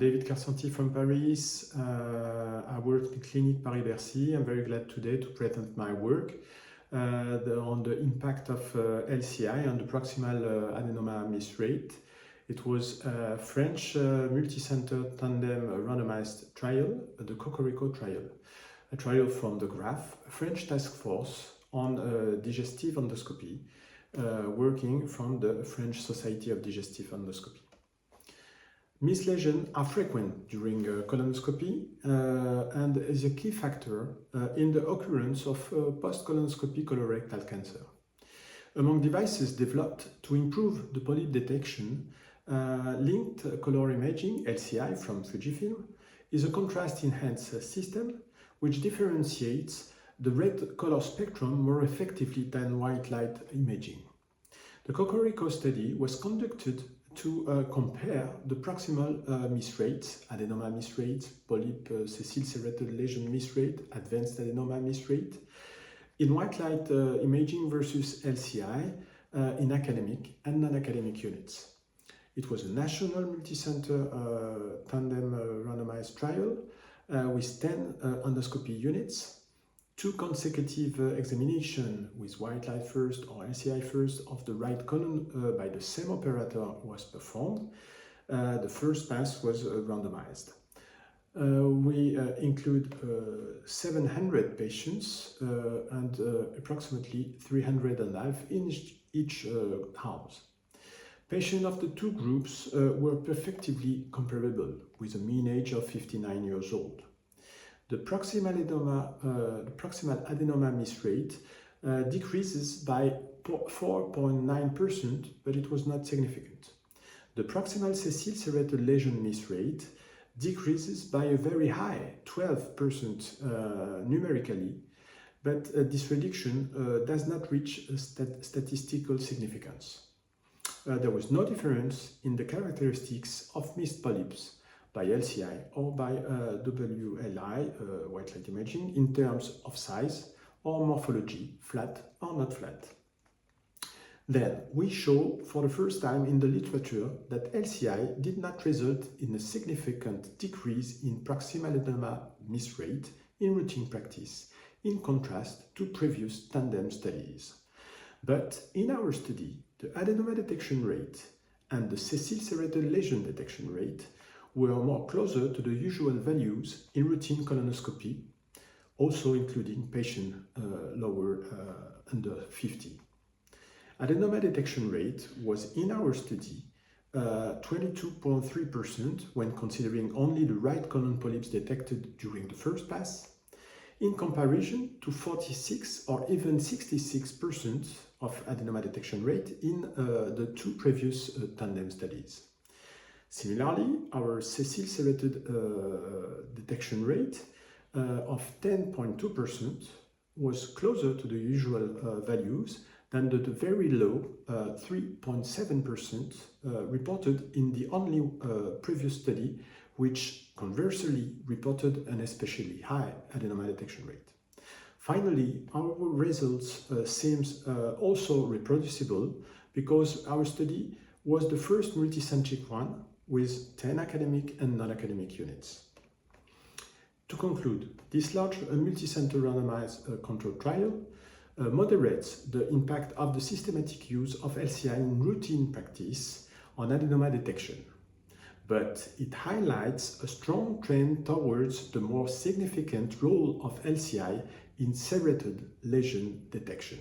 David Karsenti from Paris. I work in Clinique Paris-Bercy. I'm very glad today to present my work on the impact of LCI on the proximal adenoma miss rate. It was a French multicenter tandem randomized trial, the COCORICO trial, a trial from the GRAF, a French task force on digestive endoscopy, working from the French Society of Digestive Endoscopy. Missed lesions are frequent during colonoscopy and is a key factor in the occurrence of post-colonoscopy colorectal cancer. Among devices developed to improve the polyp detection, linked color imaging, LCI from Fujifilm, is a contrast-enhanced system which differentiates the red color spectrum more effectively than white light imaging. The COCORICO study was conducted to compare the proximal miss rates, adenoma miss rate, polyp, sessile serrated lesion miss rate, advanced adenoma miss rate, in white light imaging versus LCI in academic and non-academic units. It was a national multicenter tandem randomized trial with 10 endoscopy units. 2 consecutive examinations with white light first or LCI first of the right colon by the same operator was performed. The first pass was randomized. We include 700 patients and approximately 300 alive in each house. Patients of the 2 groups were perfectly comparable with a mean age of 59 years old. The proximal adenoma miss rate decreases by 4.9%, but it was not significant. The proximal sessile serrated lesion miss rate decreases by a very high 12% numerically, but this reduction does not reach statistical significance. There was no difference in the characteristics of missed polyps by LCI or by WLI, white light imaging, in terms of size or morphology, flat or not flat. Then we show for the first time in the literature that LCI did not result in a significant decrease in proximal adenoma miss rate in routine practice, in contrast to previous tandem studies. But in our study, the adenoma detection rate and the sessile serrated lesion detection rate were more closer to the usual values in routine colonoscopy, also including patients under 50. Adenoma detection rate was in our study 22.3% when considering only the right colon polyps detected during the first pass, in comparison to 46 or even 66% of adenoma detection rate in the 2 previous tandem studies. Similarly, our sessile serrated detection rate of 10.2% was closer to the usual values than the very low 3.7% reported in the only previous study, which conversely reported an especially high adenoma detection rate. Finally, our results seems also reproducible because our study was the first multicentric one with 10 academic and non-academic units. To conclude, this large multicenter randomized controlled trial moderates the impact of the systematic use of LCI in routine practice on adenoma detection, but it highlights a strong trend towards the more significant role of LCI in serrated lesion detection.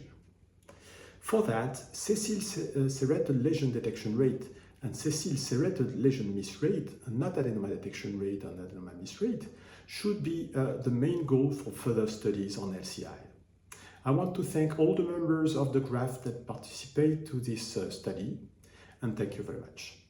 For that, sessile serrated lesion detection rate and sessile serrated lesion miss rate, and not adenoma detection rate and adenoma miss rate, should be the main goal for further studies on LCI. I want to thank all the members of the GRAF that participate to this study, and thank you very much.